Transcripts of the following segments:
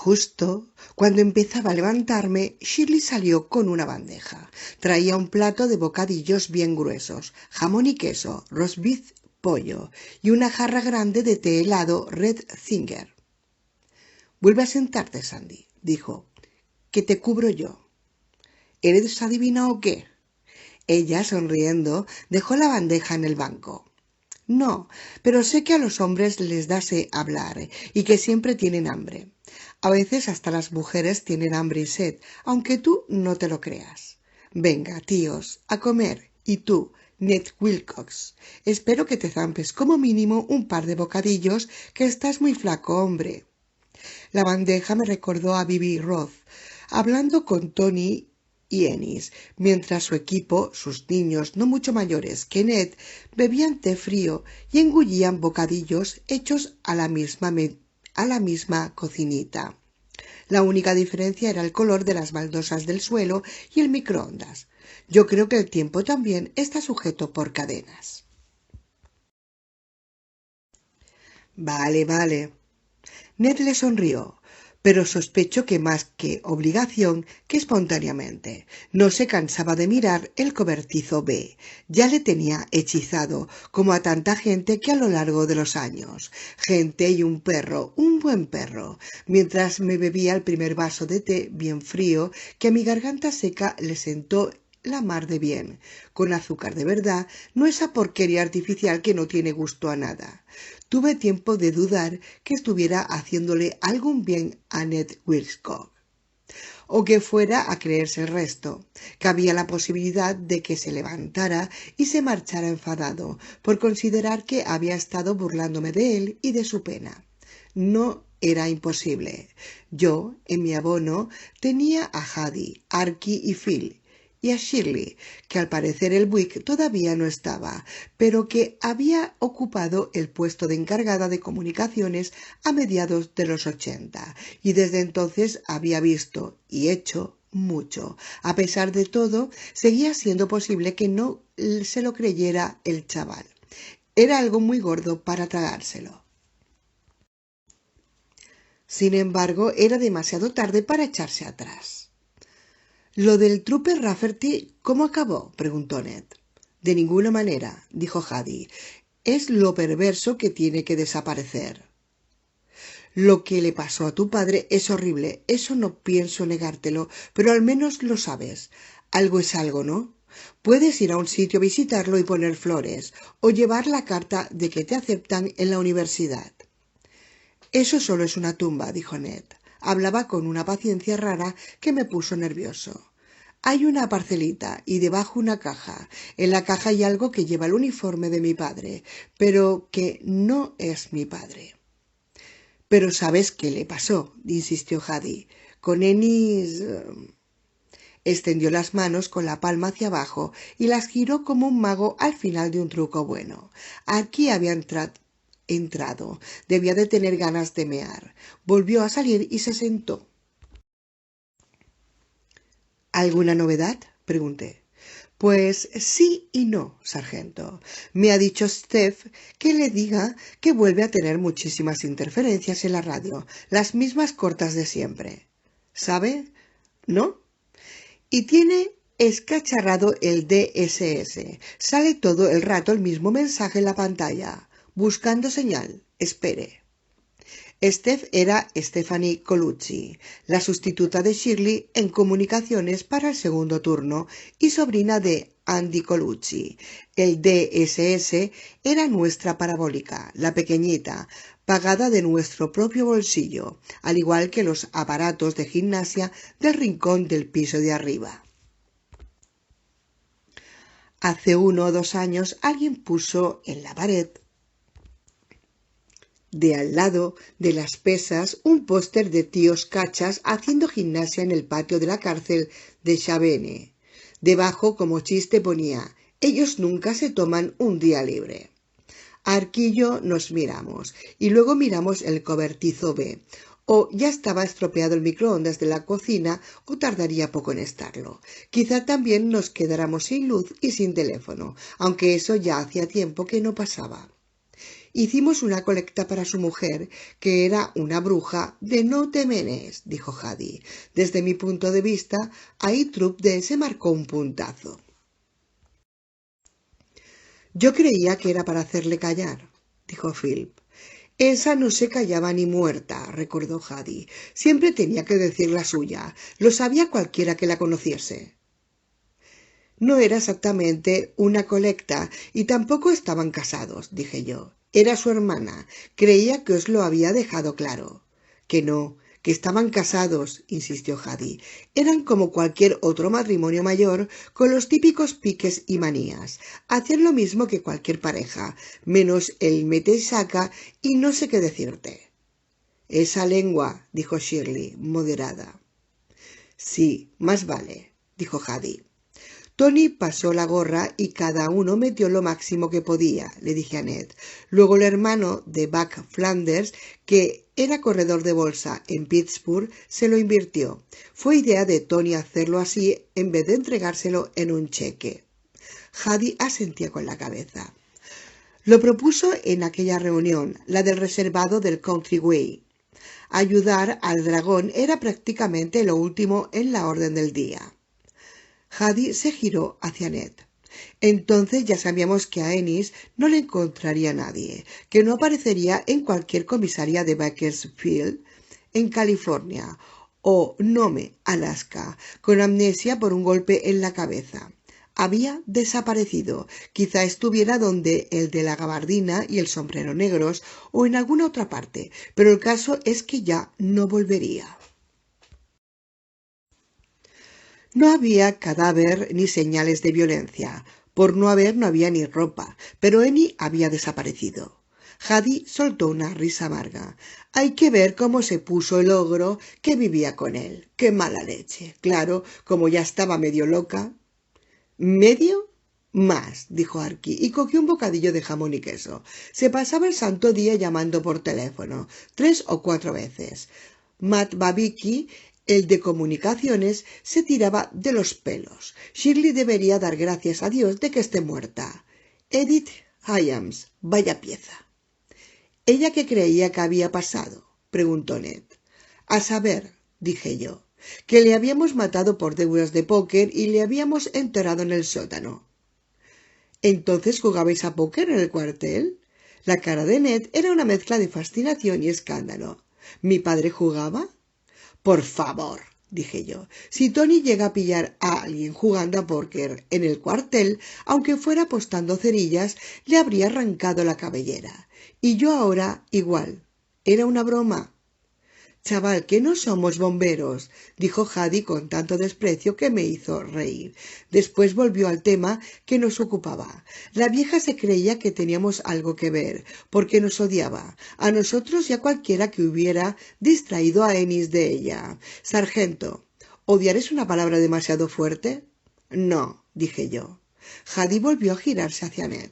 Justo cuando empezaba a levantarme, Shirley salió con una bandeja. Traía un plato de bocadillos bien gruesos, jamón y queso, roast beef, pollo y una jarra grande de té helado Red Zinger. «Vuelve a sentarte, Sandy», dijo, «que te cubro yo». «¿Eres adivina o qué?». Ella, sonriendo, dejó la bandeja en el banco. «No, pero sé que a los hombres les da sed hablar y que siempre tienen hambre. A veces hasta las mujeres tienen hambre y sed, aunque tú no te lo creas. Venga, tíos, a comer. Y tú, Ned Wilcox, espero que te zampes como mínimo un par de bocadillos, que estás muy flaco, hombre». La bandeja me recordó a Bibi Roth, hablando con Tony y Ennis, mientras su equipo, sus niños no mucho mayores que Ned, bebían té frío y engullían bocadillos hechos a la misma cocinita. La única diferencia era el color de las baldosas del suelo y el microondas. Yo creo que el tiempo también está sujeto por cadenas. Vale, vale. Ned le sonrió, pero sospecho que más que obligación que espontáneamente. No se cansaba de mirar el cobertizo B. Ya le tenía hechizado, como a tanta gente que a lo largo de los años. Gente y un perro, un buen perro. Mientras me bebía el primer vaso de té bien frío, que a mi garganta seca le sentó la mar de bien, con azúcar de verdad, no esa porquería artificial que no tiene gusto a nada. Tuve tiempo de dudar que estuviera haciéndole algún bien a Ned Wilcox, o que fuera a creerse el resto. Cabía la posibilidad de que se levantara y se marchara enfadado por considerar que había estado burlándome de él y de su pena. No era imposible. Yo, en mi abono, tenía a Hadi, Arky y Phil, y a Shirley, que al parecer el Buick todavía no estaba, pero que había ocupado el puesto de encargada de comunicaciones a mediados de los 80, y desde entonces había visto y hecho mucho. A pesar de todo, seguía siendo posible que no se lo creyera el chaval. Era algo muy gordo para tragárselo. Sin embargo, era demasiado tarde para echarse atrás. «¿Lo del Trooper Rafferty cómo acabó?», preguntó Ned. «De ninguna manera», dijo Hadi. «Es lo perverso que tiene que desaparecer». «Lo que le pasó a tu padre es horrible, eso no pienso negártelo, pero al menos lo sabes. Algo es algo, ¿no? Puedes ir a un sitio a visitarlo y poner flores, o llevar la carta de que te aceptan en la universidad». «Eso solo es una tumba», dijo Ned. Hablaba con una paciencia rara que me puso nervioso. «Hay una parcelita y debajo una caja. En la caja hay algo que lleva el uniforme de mi padre, pero que no es mi padre». «Pero ¿sabes qué le pasó?», insistió Hadi. «Con Ennis...» Extendió las manos con la palma hacia abajo y las giró como un mago al final de un truco bueno. Aquí había entrado. Debía de tener ganas de mear. Volvió a salir y se sentó. «¿Alguna novedad?», pregunté. «Pues sí y no, sargento. Me ha dicho Steph que le diga que vuelve a tener muchísimas interferencias en la radio, las mismas cortas de siempre. ¿Sabe? ¿No? Y tiene escacharrado el DSS. Sale todo el rato el mismo mensaje en la pantalla. Buscando señal. Espere». Steph era Stephanie Colucci, la sustituta de Shirley en comunicaciones para el segundo turno y sobrina de Andy Colucci. El DSS era nuestra parabólica, la pequeñita, pagada de nuestro propio bolsillo, al igual que los aparatos de gimnasia del rincón del piso de arriba. Hace 1 o 2 años alguien puso en la pared de al lado de las pesas un póster de tíos cachas haciendo gimnasia en el patio de la cárcel de Chavene. Debajo, como chiste, ponía: «Ellos nunca se toman un día libre». Arky y yo nos miramos, y luego miramos el cobertizo B. O ya estaba estropeado el microondas de la cocina, o tardaría poco en estarlo. Quizá también nos quedáramos sin luz y sin teléfono, aunque eso ya hacía tiempo que no pasaba. Hicimos una colecta para su mujer, que era una bruja de no temenes, dijo Hadi. Desde mi punto de vista, ahí Trubde se marcó un puntazo. Yo creía que era para hacerle callar, dijo Philip. Esa no se callaba ni muerta, recordó Hadi. Siempre tenía que decir la suya. Lo sabía cualquiera que la conociese. No era exactamente una colecta y tampoco estaban casados, dije yo. Era su hermana. Creía que os lo había dejado claro. Que no, que estaban casados, insistió Hadi. Eran como cualquier otro matrimonio mayor, con los típicos piques y manías. Hacían lo mismo que cualquier pareja, menos el mete y saca y no sé qué decirte. Esa lengua, dijo Shirley, moderada. Sí, más vale, dijo Hadi. Tony pasó la gorra y cada uno metió lo máximo que podía, le dije a Ned. Luego el hermano de Buck Flanders, que era corredor de bolsa en Pittsburgh, se lo invirtió. Fue idea de Tony hacerlo así en vez de entregárselo en un cheque. Hadi asentía con la cabeza. Lo propuso en aquella reunión, la del reservado del Country Way. Ayudar al dragón era prácticamente lo último en la orden del día. Hadi se giró hacia Ned. Entonces ya sabíamos que a Ennis no le encontraría nadie, que no aparecería en cualquier comisaría de Bakersfield, en California, o Nome, Alaska, con amnesia por un golpe en la cabeza. Había desaparecido. Quizá estuviera donde el de la gabardina y el sombrero negros, o en alguna otra parte, pero el caso es que ya no volvería. No había cadáver ni señales de violencia. Por no haber no había ni ropa, pero Amy había desaparecido. Hadi soltó una risa amarga. Hay que ver cómo se puso el ogro que vivía con él. ¡Qué mala leche! Claro, como ya estaba medio loca. ¿Medio? Más, dijo Arky, y cogió un bocadillo de jamón y queso. Se pasaba el santo día llamando por teléfono, 3 o 4 veces. Matt Babicki, el de comunicaciones, se tiraba de los pelos. Shirley debería dar gracias a Dios de que esté muerta. Edith Hyams, vaya pieza. ¿Ella qué creía que había pasado?, preguntó Ned. A saber, dije yo, que le habíamos matado por deudas de póker y le habíamos enterrado en el sótano. ¿Entonces jugabais a póker en el cuartel? La cara de Ned era una mezcla de fascinación y escándalo. ¿Mi padre jugaba? Por favor, dije yo, si Tony llega a pillar a alguien jugando a póker en el cuartel, aunque fuera apostando cerillas, le habría arrancado la cabellera. Y yo ahora igual. ¿Era una broma? Chaval, que no somos bomberos, dijo Hadi con tanto desprecio que me hizo reír. Después volvió al tema que nos ocupaba. La vieja se creía que teníamos algo que ver, porque nos odiaba, a nosotros y a cualquiera que hubiera distraído a Ennis de ella. Sargento, ¿odiar es una palabra demasiado fuerte? No, dije yo. Hadi volvió a girarse hacia Ned.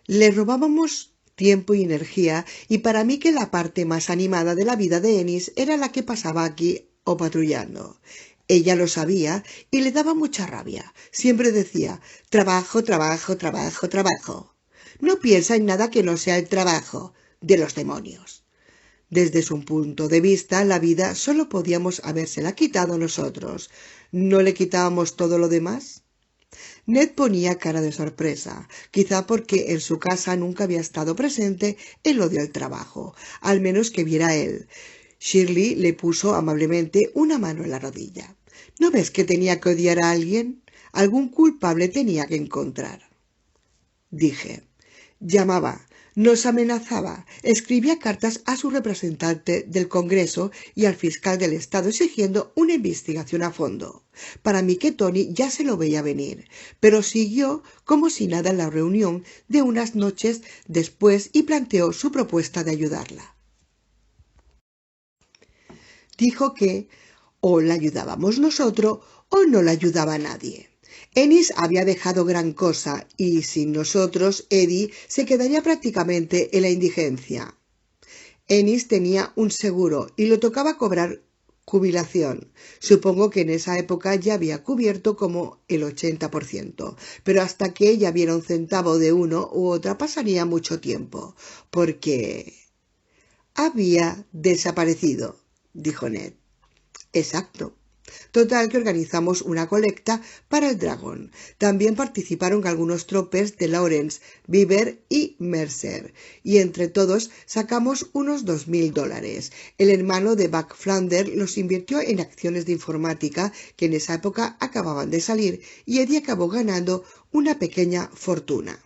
Le robábamos tiempo y energía, y para mí que la parte más animada de la vida de Ennis era la que pasaba aquí o patrullando. Ella lo sabía y le daba mucha rabia. Siempre decía, trabajo, trabajo, trabajo, trabajo. No piensa en nada que no sea el trabajo de los demonios. Desde su punto de vista, la vida solo podíamos habérsela quitado nosotros. ¿No le quitábamos todo lo demás? Ned ponía cara de sorpresa, quizá porque en su casa nunca había estado presente el odio al trabajo, al menos que viera él. Shirley le puso amablemente una mano en la rodilla. ¿No ves que tenía que odiar a alguien? Algún culpable tenía que encontrar. Dije. Llamaba, nos amenazaba, escribía cartas a su representante del Congreso y al fiscal del Estado exigiendo una investigación a fondo. Para mí que Tony ya se lo veía venir, pero siguió como si nada en la reunión de unas noches después y planteó su propuesta de ayudarla. Dijo que o la ayudábamos nosotros o no la ayudaba nadie. Ennis había dejado gran cosa y sin nosotros Eddie se quedaría prácticamente en la indigencia. Ennis tenía un seguro y le tocaba cobrar Jubilación. Supongo que en esa época ya había cubierto como el 80%, pero hasta que ella viera un centavo de uno u otra pasaría mucho tiempo, porque había desaparecido, dijo Ned. Exacto. Total que organizamos una colecta para el dragón. También participaron algunos tropes de Lawrence, Beaver y Mercer, y entre todos sacamos unos $2000. El hermano de Buck Flander los invirtió en acciones de informática que en esa época acababan de salir, y Eddie acabó ganando una pequeña fortuna.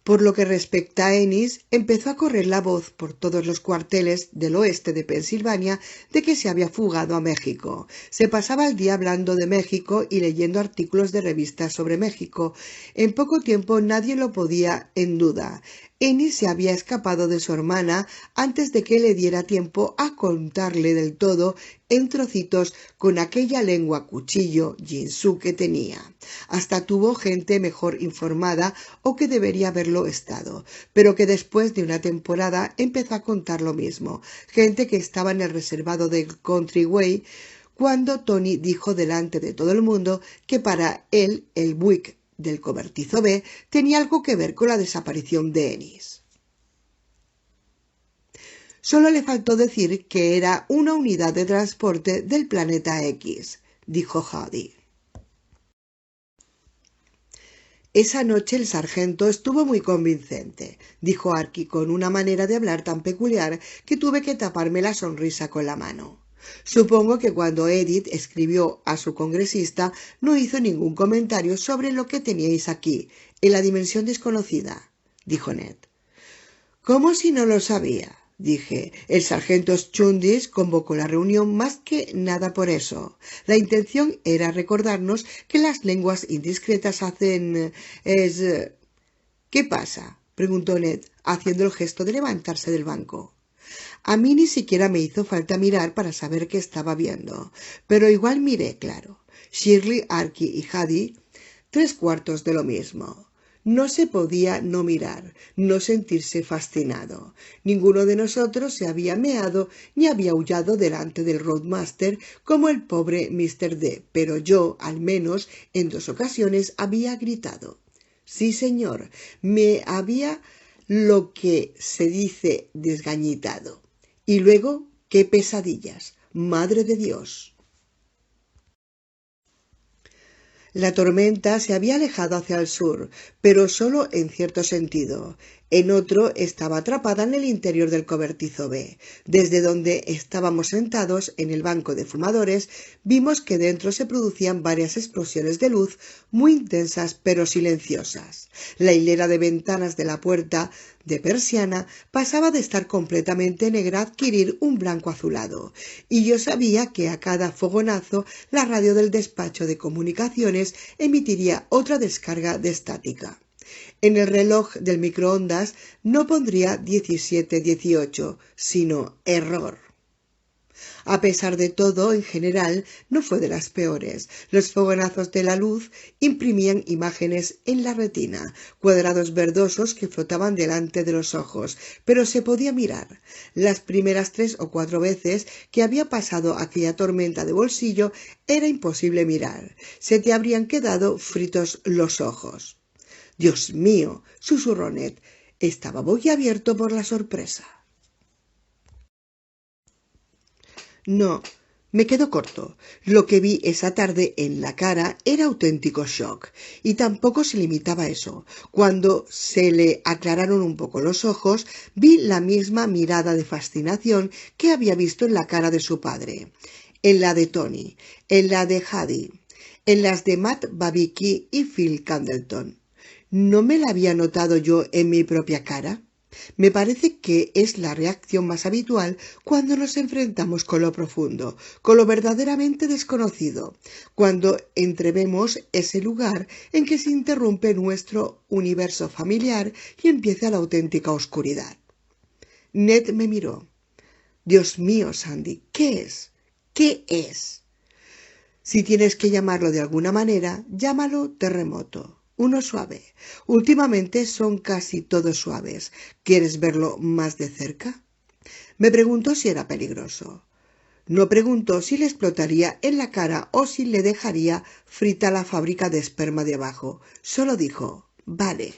Por lo que respecta a Ennis, empezó a correr la voz por todos los cuarteles del oeste de Pensilvania de que se había fugado a México. Se pasaba el día hablando de México y leyendo artículos de revistas sobre México. En poco tiempo nadie lo podía en duda. Ennis se había escapado de su hermana antes de que le diera tiempo a contarle del todo en trocitos con aquella lengua cuchillo jinzú que tenía. Hasta tuvo gente mejor informada o que debería haberlo estado, pero que después de una temporada empezó a contar lo mismo. Gente que estaba en el reservado del Country Way cuando Tony dijo delante de todo el mundo que para él el Buick del cobertizo B tenía algo que ver con la desaparición de Ennis. Solo le faltó decir que era una unidad de transporte del planeta X, dijo Howdy. Esa noche el sargento estuvo muy convincente, dijo Archie con una manera de hablar tan peculiar que tuve que taparme la sonrisa con la mano. Supongo que cuando Edith escribió a su congresista no hizo ningún comentario sobre lo que teníais aquí, en la dimensión desconocida, dijo Ned. ¿Cómo si no lo sabía? Dije. El sargento Chundis convocó la reunión más que nada por eso. La intención era recordarnos que las lenguas indiscretas hacen... ¿Qué pasa? Preguntó Ned, haciendo el gesto de levantarse del banco. A mí ni siquiera me hizo falta mirar para saber qué estaba viendo, pero igual miré, claro. Shirley, Archie y Howdy, 3/4 de lo mismo. No se podía no mirar, no sentirse fascinado. Ninguno de nosotros se había meado ni había aullado delante del Roadmaster como el pobre Mr. D, pero yo, al menos, en 2 ocasiones había gritado. Sí, señor, me había lo que se dice desgañitado. Y luego, qué pesadillas. Madre de Dios. La tormenta se había alejado hacia el sur, pero solo en cierto sentido. En otro estaba atrapada en el interior del cobertizo B. Desde donde estábamos sentados en el banco de fumadores, vimos que dentro se producían varias explosiones de luz muy intensas pero silenciosas. La hilera de ventanas de la puerta de persiana pasaba de estar completamente negra a adquirir un blanco azulado, y yo sabía que a cada fogonazo la radio del despacho de comunicaciones emitiría otra descarga de estática. En el reloj del microondas no pondría 17:18, sino error. A pesar de todo, en general, no fue de las peores. Los fogonazos de la luz imprimían imágenes en la retina, cuadrados verdosos que flotaban delante de los ojos, pero se podía mirar. Las primeras 3 o 4 veces que había pasado aquella tormenta de bolsillo era imposible mirar. Se te habrían quedado fritos los ojos. «Dios mío», susurró Ned. Estaba boquiabierto por la sorpresa. No, me quedo corto. Lo que vi esa tarde en la cara era auténtico shock, y tampoco se limitaba a eso. Cuando se le aclararon un poco los ojos, vi la misma mirada de fascinación que había visto en la cara de su padre, en la de Tony, en la de Howdy, en las de Matt Babicki y Phil Candleton. ¿No me la había notado yo en mi propia cara? Me parece que es la reacción más habitual cuando nos enfrentamos con lo profundo, con lo verdaderamente desconocido, cuando entrevemos ese lugar en que se interrumpe nuestro universo familiar y empieza la auténtica oscuridad. Ned me miró. «Dios mío, Sandy, ¿qué es? ¿Qué es?» Si tienes que llamarlo de alguna manera, llámalo terremoto. Uno suave. Últimamente son casi todos suaves. ¿Quieres verlo más de cerca? Me preguntó si era peligroso. No preguntó si le explotaría en la cara o si le dejaría frita la fábrica de esperma de abajo. Solo dijo, vale.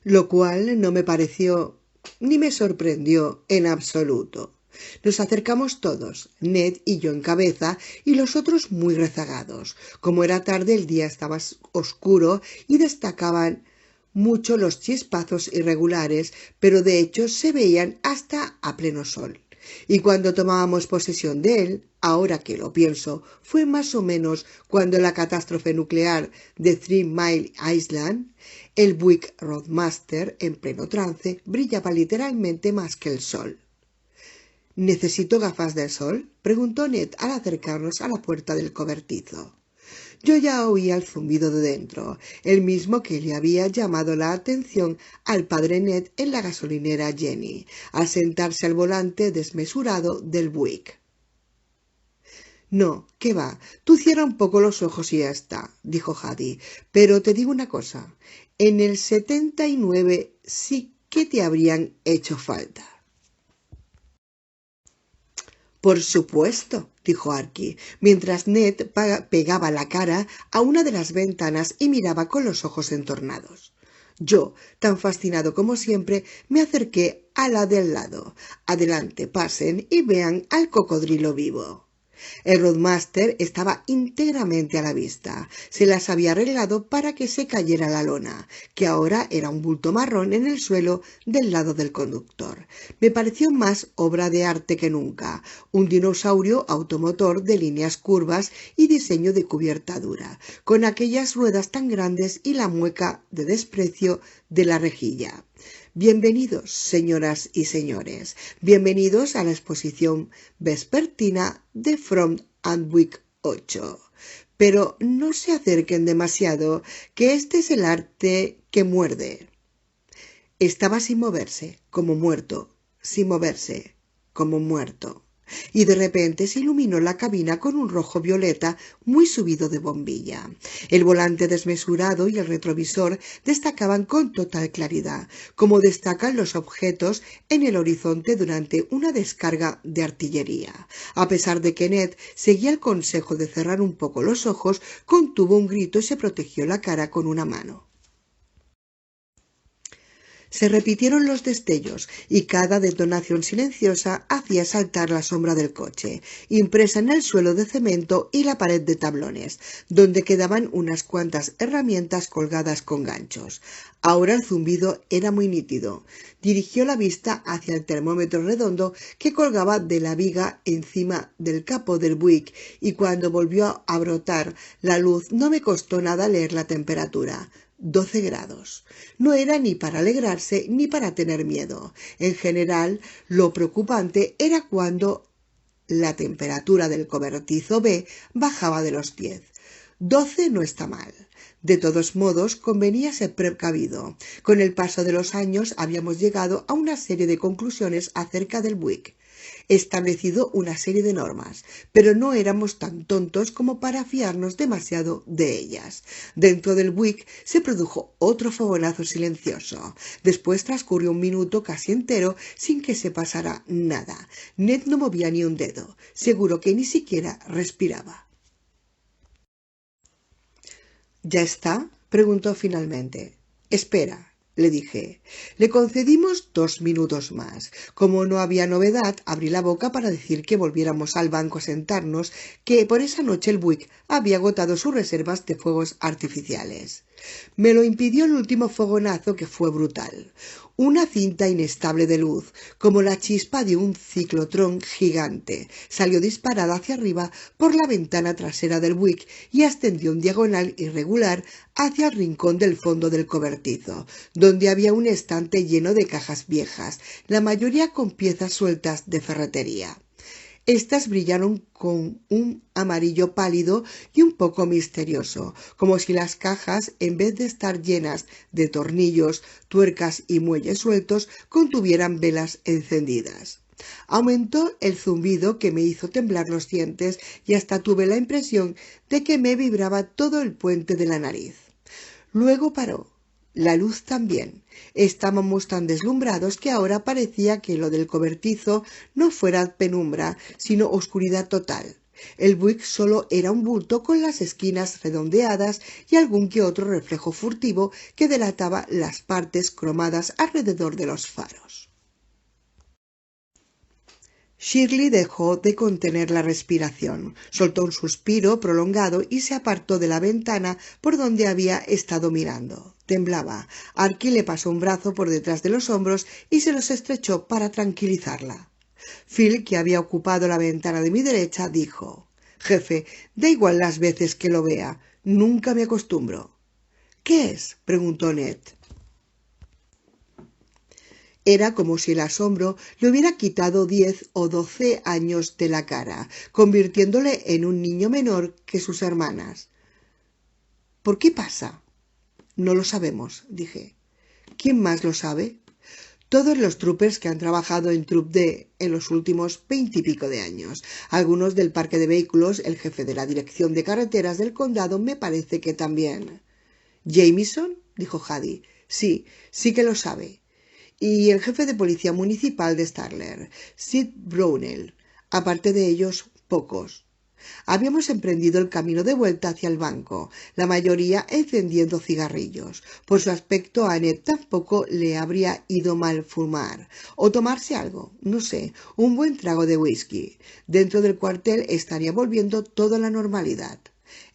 Lo cual no me pareció ni me sorprendió en absoluto. Nos acercamos todos, Ned y yo en cabeza, y los otros muy rezagados. Como era tarde, el día estaba oscuro y destacaban mucho los chispazos irregulares, pero de hecho se veían hasta a pleno sol. Y cuando tomábamos posesión de él, ahora que lo pienso, fue más o menos cuando la catástrofe nuclear de 3 Mile Island, el Buick Roadmaster, en pleno trance, brillaba literalmente más que el sol. ¿Necesito gafas de sol?, preguntó Ned al acercarnos a la puerta del cobertizo. Yo ya oía el zumbido de dentro, el mismo que le había llamado la atención al padre Ned en la gasolinera Jenny, al sentarse al volante desmesurado del Buick. No, qué va, tú cierra un poco los ojos y ya está, dijo Hattie, pero te digo una cosa, en el 79 sí que te habrían hecho falta. Por supuesto, dijo Arky, mientras Ned pegaba la cara a una de las ventanas y miraba con los ojos entornados. Yo, tan fascinado como siempre, me acerqué a la del lado. Adelante, pasen y vean al cocodrilo vivo. El Roadmaster estaba íntegramente a la vista. Se las había arreglado para que se cayera la lona, que ahora era un bulto marrón en el suelo del lado del conductor. Me pareció más obra de arte que nunca, un dinosaurio automotor de líneas curvas y diseño de cubierta dura, con aquellas ruedas tan grandes y la mueca de desprecio de la rejilla. Bienvenidos, señoras y señores, bienvenidos a la exposición vespertina de Front and Buick 8. Pero no se acerquen demasiado, que este es el arte que muerde. Estaba sin moverse, como muerto, sin moverse, como muerto. Y de repente se iluminó la cabina con un rojo violeta muy subido de bombilla. El volante desmesurado y el retrovisor destacaban con total claridad, como destacan los objetos en el horizonte durante una descarga de artillería. A pesar de que Ned seguía el consejo de cerrar un poco los ojos, contuvo un grito y se protegió la cara con una mano. Se repitieron los destellos y cada detonación silenciosa hacía saltar la sombra del coche, impresa en el suelo de cemento y la pared de tablones, donde quedaban unas cuantas herramientas colgadas con ganchos. Ahora el zumbido era muy nítido. Dirigió la vista hacia el termómetro redondo que colgaba de la viga encima del capó del Buick, y cuando volvió a brotar la luz no me costó nada leer la temperatura. 12 grados. No era ni para alegrarse ni para tener miedo. En general, lo preocupante era cuando la temperatura del cobertizo B bajaba de los 10. 12 no está mal. De todos modos, convenía ser precavido. Con el paso de los años habíamos llegado a una serie de conclusiones acerca del Buick, establecido una serie de normas, pero no éramos tan tontos como para fiarnos demasiado de ellas. Dentro del Buick se produjo otro fogonazo silencioso. Después transcurrió un minuto casi entero sin que se pasara nada. Ned no movía ni un dedo, seguro que ni siquiera respiraba. ¿Ya está?, preguntó finalmente. Espera, le dije. Le concedimos 2 minutos más. Como no había novedad, abrí la boca para decir que volviéramos al banco a sentarnos, que por esa noche el Buick había agotado sus reservas de fuegos artificiales. Me lo impidió el último fogonazo, que fue brutal. Una cinta inestable de luz, como la chispa de un ciclotrón gigante, salió disparada hacia arriba por la ventana trasera del Buick y ascendió en diagonal irregular hacia el rincón del fondo del cobertizo, donde había un estante lleno de cajas viejas, la mayoría con piezas sueltas de ferretería. Estas brillaron con un amarillo pálido y un poco misterioso, como si las cajas, en vez de estar llenas de tornillos, tuercas y muelles sueltos, contuvieran velas encendidas. Aumentó el zumbido, que me hizo temblar los dientes, y hasta tuve la impresión de que me vibraba todo el puente de la nariz. Luego paró. La luz también. Estábamos tan deslumbrados que ahora parecía que lo del cobertizo no fuera penumbra, sino oscuridad total. El Buick solo era un bulto con las esquinas redondeadas y algún que otro reflejo furtivo que delataba las partes cromadas alrededor de los faros. Shirley dejó de contener la respiración, soltó un suspiro prolongado y se apartó de la ventana por donde había estado mirando. Temblaba. Archie le pasó un brazo por detrás de los hombros y se los estrechó para tranquilizarla. Phil, que había ocupado la ventana de mi derecha, dijo: «Jefe, da igual las veces que lo vea. Nunca me acostumbro». «¿Qué es?», preguntó Ned. Era como si el asombro le hubiera quitado 10 o 12 años de la cara, convirtiéndole en un niño menor que sus hermanas. «¿Por qué pasa?» «No lo sabemos», dije. «¿Quién más lo sabe?» «Todos los troopers que han trabajado en Troop D en los últimos 20 y pico de años. Algunos del parque de vehículos, el jefe de la dirección de carreteras del condado me parece que también». «¿Jameson?», dijo Hadi. Sí que lo sabe. «Y el jefe de policía municipal de Starler, Sid Brownell. Aparte de ellos, pocos». Habíamos emprendido el camino de vuelta hacia el banco, la mayoría encendiendo cigarrillos. Por su aspecto a Ned tampoco le habría ido mal fumar, o tomarse algo, no sé, un buen trago de whisky. Dentro del cuartel estaría volviendo toda la normalidad.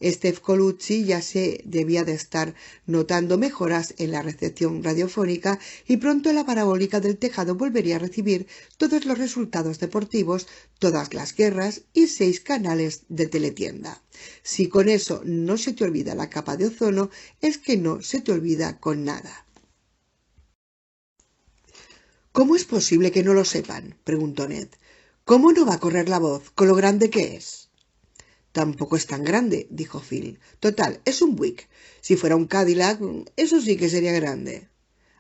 Steph Colucci ya se debía de estar notando mejoras en la recepción radiofónica y pronto la parabólica del tejado volvería a recibir todos los resultados deportivos, todas las guerras y 6 canales de teletienda. Si con eso no se te olvida la capa de ozono, es que no se te olvida con nada. «¿Cómo es posible que no lo sepan?», preguntó Ned. «¿Cómo no va a correr la voz con lo grande que es?» «Tampoco es tan grande», dijo Phil. «Total, es un Buick. Si fuera un Cadillac, eso sí que sería grande».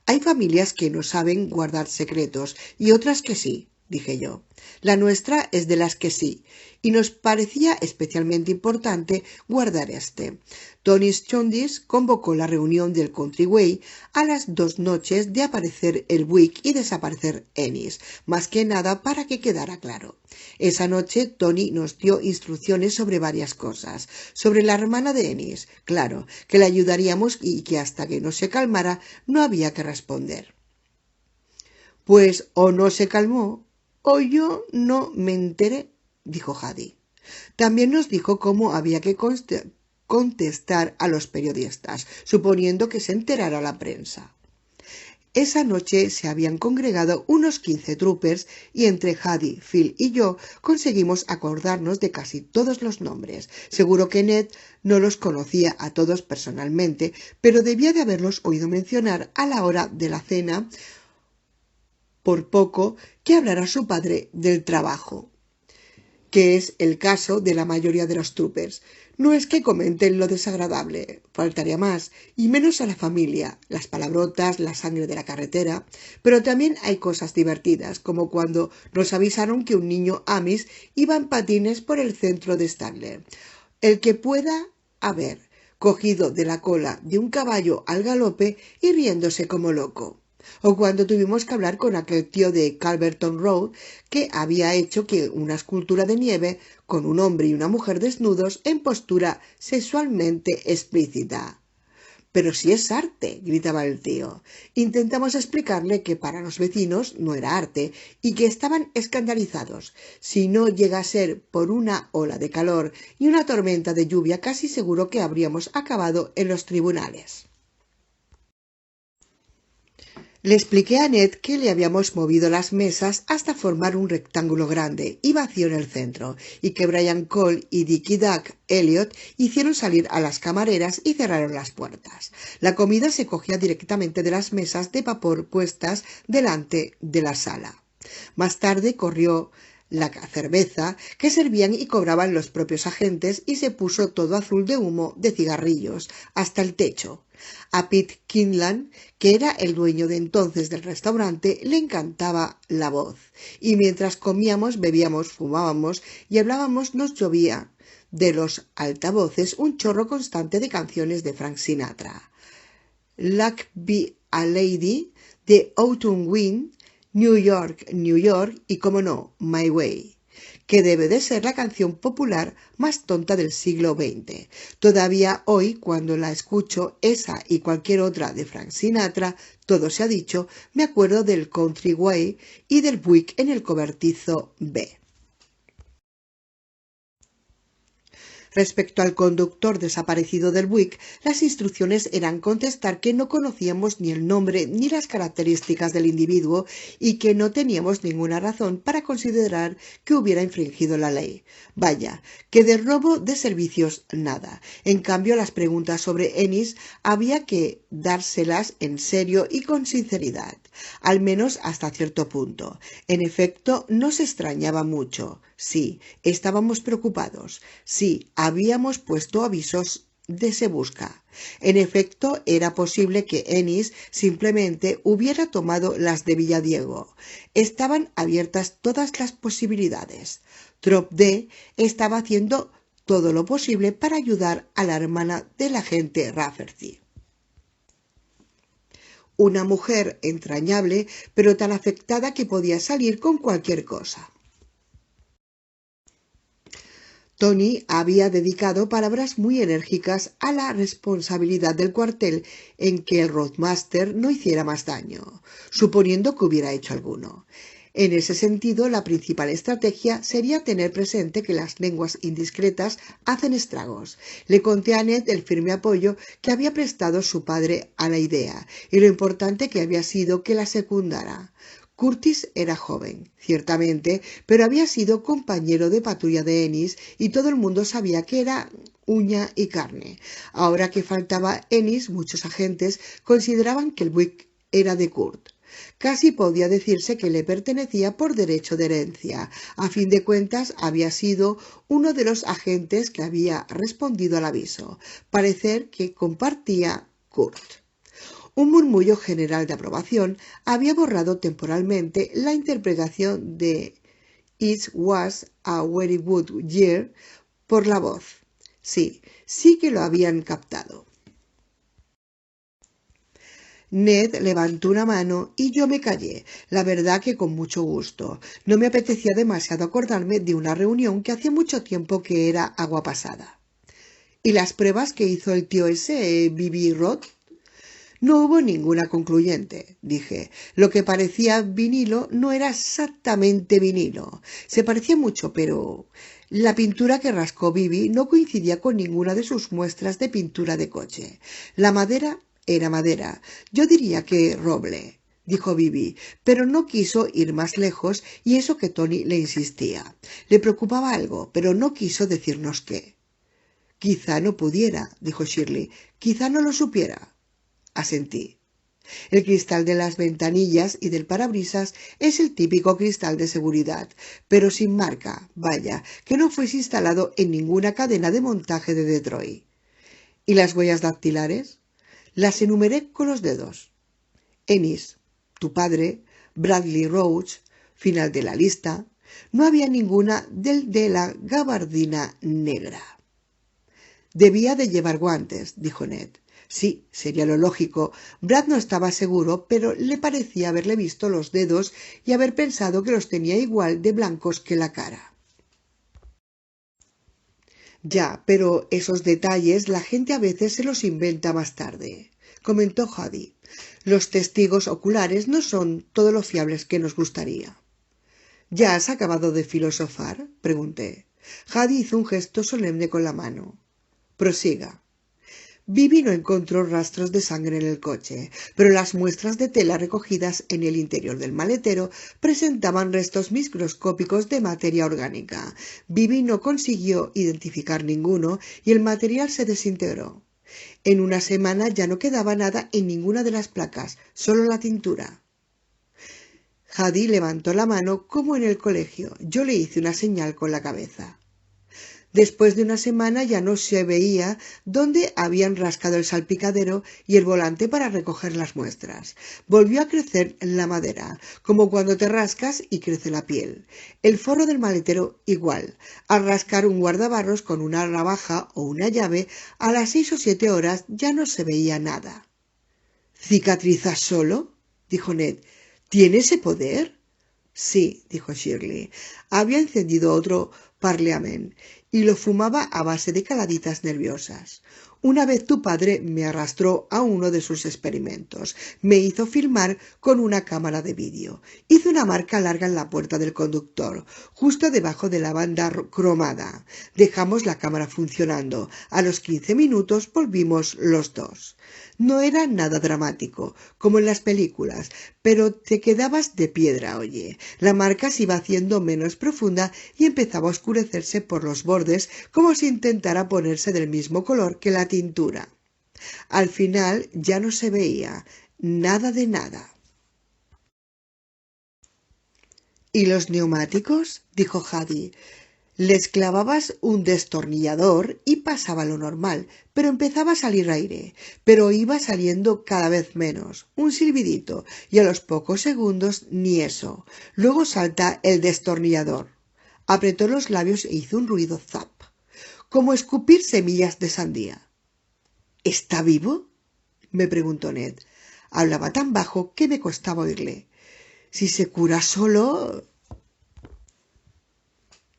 «Hay familias que no saben guardar secretos y otras que sí», dije yo. «La nuestra es de las que sí, y nos parecía especialmente importante guardar este». Tony Chondis convocó la reunión del Countryway a las 2 noches de aparecer el Buick y desaparecer Ennis, más que nada para que quedara claro. Esa noche Tony nos dio instrucciones sobre varias cosas. Sobre la hermana de Ennis, claro, que le ayudaríamos y que hasta que no se calmara no había que responder. «Pues o no se calmó o yo no me enteré», dijo Hadi. También nos dijo cómo había que contestar a los periodistas, suponiendo que se enterara la prensa. Esa noche se habían congregado unos 15 troopers y entre Hadi, Phil y yo conseguimos acordarnos de casi todos los nombres. Seguro que Ned no los conocía a todos personalmente, pero debía de haberlos oído mencionar a la hora de la cena, por poco que hablara su padre del trabajo, que es el caso de la mayoría de los troopers. No es que comenten lo desagradable, faltaría más, y menos a la familia, las palabrotas, la sangre de la carretera, pero también hay cosas divertidas, como cuando nos avisaron que un niño Amish iba en patines por el centro de Starler. El que pueda haber cogido de la cola de un caballo al galope y riéndose como loco. O cuando tuvimos que hablar con aquel tío de Calverton Road que había hecho que una escultura de nieve con un hombre y una mujer desnudos en postura sexualmente explícita. «Pero si es arte», gritaba el tío. Intentamos explicarle que para los vecinos no era arte y que estaban escandalizados. Si no llega a ser por una ola de calor y una tormenta de lluvia, casi seguro que habríamos acabado en los tribunales. Le expliqué a Ned que le habíamos movido las mesas hasta formar un rectángulo grande y vacío en el centro, y que Brian Cole y Dickie Duck Elliot hicieron salir a las camareras y cerraron las puertas. La comida se cogía directamente de las mesas de vapor puestas delante de la sala. Más tarde corrió la cerveza que servían y cobraban los propios agentes y se puso todo azul de humo de cigarrillos hasta el techo. A Pete Kinlan, que era el dueño de entonces del restaurante, le encantaba la voz, y mientras comíamos, bebíamos, fumábamos y hablábamos nos llovía de los altavoces un chorro constante de canciones de Frank Sinatra. Luck Be a Lady, The Autumn Wind, New York, New York y, como no, My Way, que debe de ser la canción popular más tonta del siglo XX. Todavía hoy, cuando la escucho, esa y cualquier otra de Frank Sinatra, todo se ha dicho, me acuerdo del Country Way y del Buick en el cobertizo B. Respecto al conductor desaparecido del Buick, las instrucciones eran contestar que no conocíamos ni el nombre ni las características del individuo y que no teníamos ninguna razón para considerar que hubiera infringido la ley. Vaya, que de robo de servicios nada. En cambio, las preguntas sobre Ennis había que dárselas en serio y con sinceridad, al menos hasta cierto punto. En efecto, no se extrañaba mucho. Sí, estábamos preocupados. Sí, habíamos puesto avisos de se busca. En efecto, era posible que Ennis simplemente hubiera tomado las de Villadiego. Estaban abiertas todas las posibilidades. Trop D estaba haciendo todo lo posible para ayudar a la hermana del agente Rafferty. Una mujer entrañable, pero tan afectada que podía salir con cualquier cosa. Tony había dedicado palabras muy enérgicas a la responsabilidad del cuartel en que el Roadmaster no hiciera más daño, suponiendo que hubiera hecho alguno. En ese sentido, la principal estrategia sería tener presente que las lenguas indiscretas hacen estragos. Le conté a Ned el firme apoyo que había prestado su padre a la idea y lo importante que había sido que la secundara. Curtis era joven, ciertamente, pero había sido compañero de patrulla de Ennis y todo el mundo sabía que era uña y carne. Ahora que faltaba Ennis, muchos agentes consideraban que el Buick era de Kurt. Casi podía decirse que le pertenecía por derecho de herencia. A fin de cuentas, había sido uno de los agentes que había respondido al aviso. Parecer que compartía Kurt. Un murmullo general de aprobación había borrado temporalmente la interpretación de "It was a very good year" por la voz. Sí que lo habían captado. Ned levantó una mano y yo me callé, la verdad que con mucho gusto. No me apetecía demasiado acordarme de una reunión que hacía mucho tiempo que era agua pasada. ¿Y las pruebas que hizo el tío ese, B.B. Roth? No hubo ninguna concluyente, dije. Lo que parecía vinilo no era exactamente vinilo. Se parecía mucho, pero la pintura que rascó Bibi no coincidía con ninguna de sus muestras de pintura de coche. La madera era madera. Yo diría que roble, dijo Bibi, pero no quiso ir más lejos y eso que Tony le insistía. Le preocupaba algo, pero no quiso decirnos qué. Quizá no pudiera, dijo Shirley. Quizá no lo supiera. Asentí. El cristal de las ventanillas y del parabrisas es el típico cristal de seguridad, pero sin marca, vaya, que no fuese instalado en ninguna cadena de montaje de Detroit. ¿Y las huellas dactilares? Las enumeré con los dedos. Ennis, tu padre, Bradley Roach, final de la lista. No había ninguna del de la gabardina negra. Debía de llevar guantes, dijo Ned. Sí, sería lo lógico. Brad no estaba seguro, pero le parecía haberle visto los dedos y haber pensado que los tenía igual de blancos que la cara. Ya, pero esos detalles la gente a veces se los inventa más tarde, comentó Jody. Los testigos oculares no son todo lo fiables que nos gustaría. ¿Ya has acabado de filosofar?, pregunté. Jody hizo un gesto solemne con la mano. Prosiga. Bibi no encontró rastros de sangre en el coche, pero las muestras de tela recogidas en el interior del maletero presentaban restos microscópicos de materia orgánica. Bibi no consiguió identificar ninguno y el material se desintegró. En una semana ya no quedaba nada en ninguna de las placas, solo la tintura. Jady levantó la mano como en el colegio. Yo le hice una señal con la cabeza. Después de una semana ya no se veía dónde habían rascado el salpicadero y el volante para recoger las muestras. Volvió a crecer la madera, como cuando te rascas y crece la piel. El forro del maletero igual. Al rascar un guardabarros con una navaja o una llave, a las 6 o 7 horas ya no se veía nada. ¿Cicatriza solo? Dijo Ned. ¿Tiene ese poder? Sí, dijo Shirley. Había encendido otro Parliament y lo fumaba a base de caladitas nerviosas. Una vez tu padre me arrastró a uno de sus experimentos. Me hizo filmar con una cámara de vídeo. Hizo una marca larga en la puerta del conductor, justo debajo de la banda cromada. Dejamos la cámara funcionando. A los 15 minutos volvimos los dos. No era nada dramático, como en las películas, pero te quedabas de piedra, oye. La marca se iba haciendo menos profunda y empezaba a oscurecerse por los bordes como si intentara ponerse del mismo color que la tintura. Al final ya no se veía nada de nada. ¿Y los neumáticos? Dijo Hadi. Les clavabas un destornillador y pasaba lo normal, pero empezaba a salir aire, pero iba saliendo cada vez menos, un silbidito, y a los pocos segundos ni eso. Luego salta el destornillador. Apretó los labios e hizo un ruido zap, como escupir semillas de sandía. ¿Está vivo? Me preguntó Ned. Hablaba tan bajo que me costaba oírle. Si se cura solo...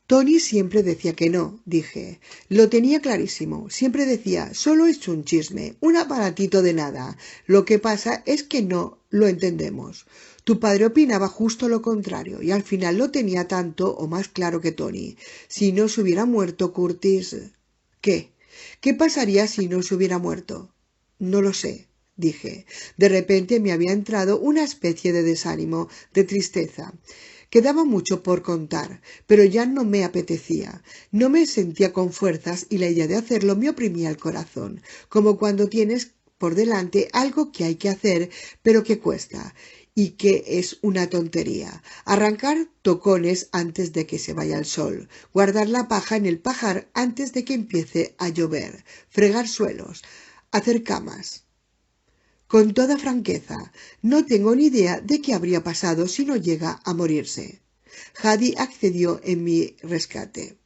Tony siempre decía que no, dije. Lo tenía clarísimo. Siempre decía, solo es un chisme, un aparatito de nada. Lo que pasa es que no lo entendemos. Tu padre opinaba justo lo contrario y al final lo tenía tanto o más claro que Tony. Si no se hubiera muerto Curtis... ¿Qué? ¿Qué pasaría si no se hubiera muerto? No lo sé, dije. De repente me había entrado una especie de desánimo, de tristeza. Quedaba mucho por contar, pero ya no me apetecía. No me sentía con fuerzas y la idea de hacerlo me oprimía el corazón, como cuando tienes por delante algo que hay que hacer, pero que cuesta, y que es una tontería. Arrancar tocones antes de que se vaya el sol, guardar la paja en el pajar antes de que empiece a llover, fregar suelos, hacer camas. Con toda franqueza, no tengo ni idea de qué habría pasado si no llega a morirse. Hadi accedió en mi rescate.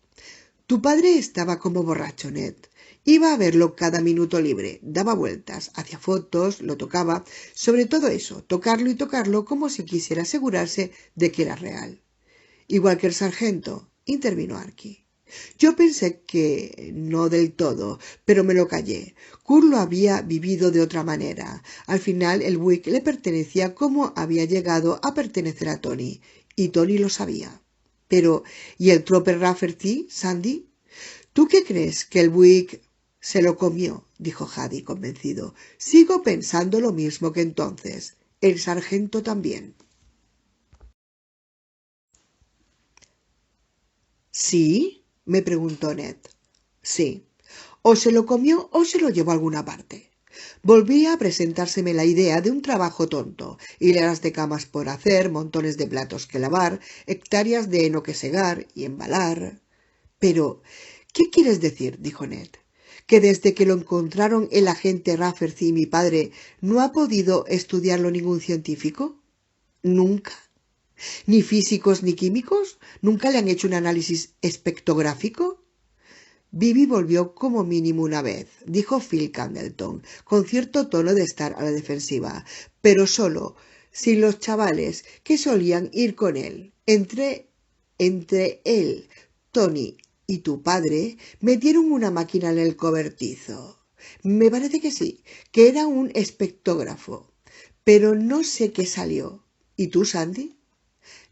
Tu padre estaba como borracho, Ned. Iba a verlo cada minuto libre, daba vueltas, hacía fotos, lo tocaba, sobre todo eso, tocarlo y tocarlo como si quisiera asegurarse de que era real. Igual que el sargento, intervino Archie. Yo pensé que no del todo, pero me lo callé. Kurt lo había vivido de otra manera. Al final el Buick le pertenecía como había llegado a pertenecer a Tony, y Tony lo sabía. Pero, ¿y el Trooper Rafferty, Sandy? ¿Tú qué crees que el Buick se lo comió? Dijo Hadi convencido. Sigo pensando lo mismo que entonces. El sargento también. ¿Sí? Me preguntó Ned. Sí. O se lo comió o se lo llevó a alguna parte. Volvía a presentárseme la idea de un trabajo tonto, hileras de camas por hacer, montones de platos que lavar, hectáreas de heno que segar y embalar. Pero, ¿qué quieres decir? Dijo Ned. ¿Que desde que lo encontraron el agente Rafferty y mi padre no ha podido estudiarlo ningún científico? Nunca. ¿Ni físicos ni químicos? ¿Nunca le han hecho un análisis espectrográfico? Bibi volvió como mínimo una vez, dijo Phil Candleton, con cierto tono de estar a la defensiva, pero solo, sin los chavales que solían ir con él. Entre él, Tony y tu padre metieron una máquina en el cobertizo. Me parece que sí, que era un espectógrafo, pero no sé qué salió. ¿Y tú, Sandy?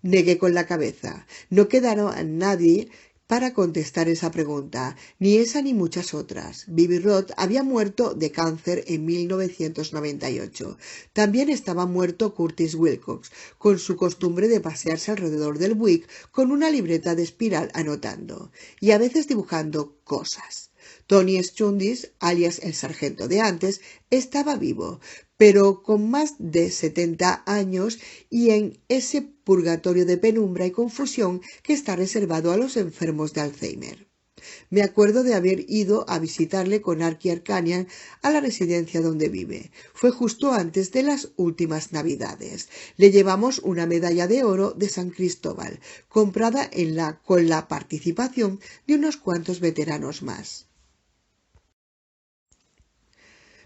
Negué con la cabeza. No quedaron a nadie para contestar esa pregunta, ni esa ni muchas otras. Bibi Roth había muerto de cáncer en 1998. También estaba muerto Curtis Wilcox, con su costumbre de pasearse alrededor del Buick con una libreta de espiral anotando, y a veces dibujando cosas. Tony Stundis, alias el sargento de antes, estaba vivo, pero con más de 70 años y en ese purgatorio de penumbra y confusión que está reservado a los enfermos de Alzheimer. Me acuerdo de haber ido a visitarle con Archie Arcanian a la residencia donde vive. Fue justo antes de las últimas Navidades. Le llevamos una medalla de oro de San Cristóbal, comprada con la participación de unos cuantos veteranos más.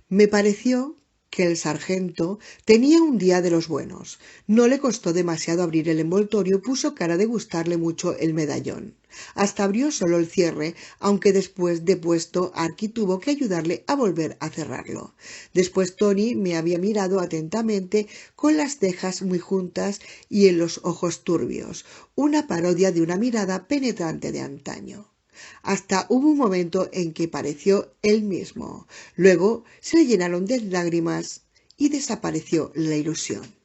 Me pareció que el sargento tenía un día de los buenos. No le costó demasiado abrir el envoltorio y puso cara de gustarle mucho el medallón. Hasta abrió solo el cierre, aunque después de puesto Arky tuvo que ayudarle a volver a cerrarlo. Después Tony me había mirado atentamente con las cejas muy juntas y en los ojos turbios, una parodia de una mirada penetrante de antaño. Hasta hubo un momento en que pareció él mismo. Luego se le llenaron de lágrimas y desapareció la ilusión.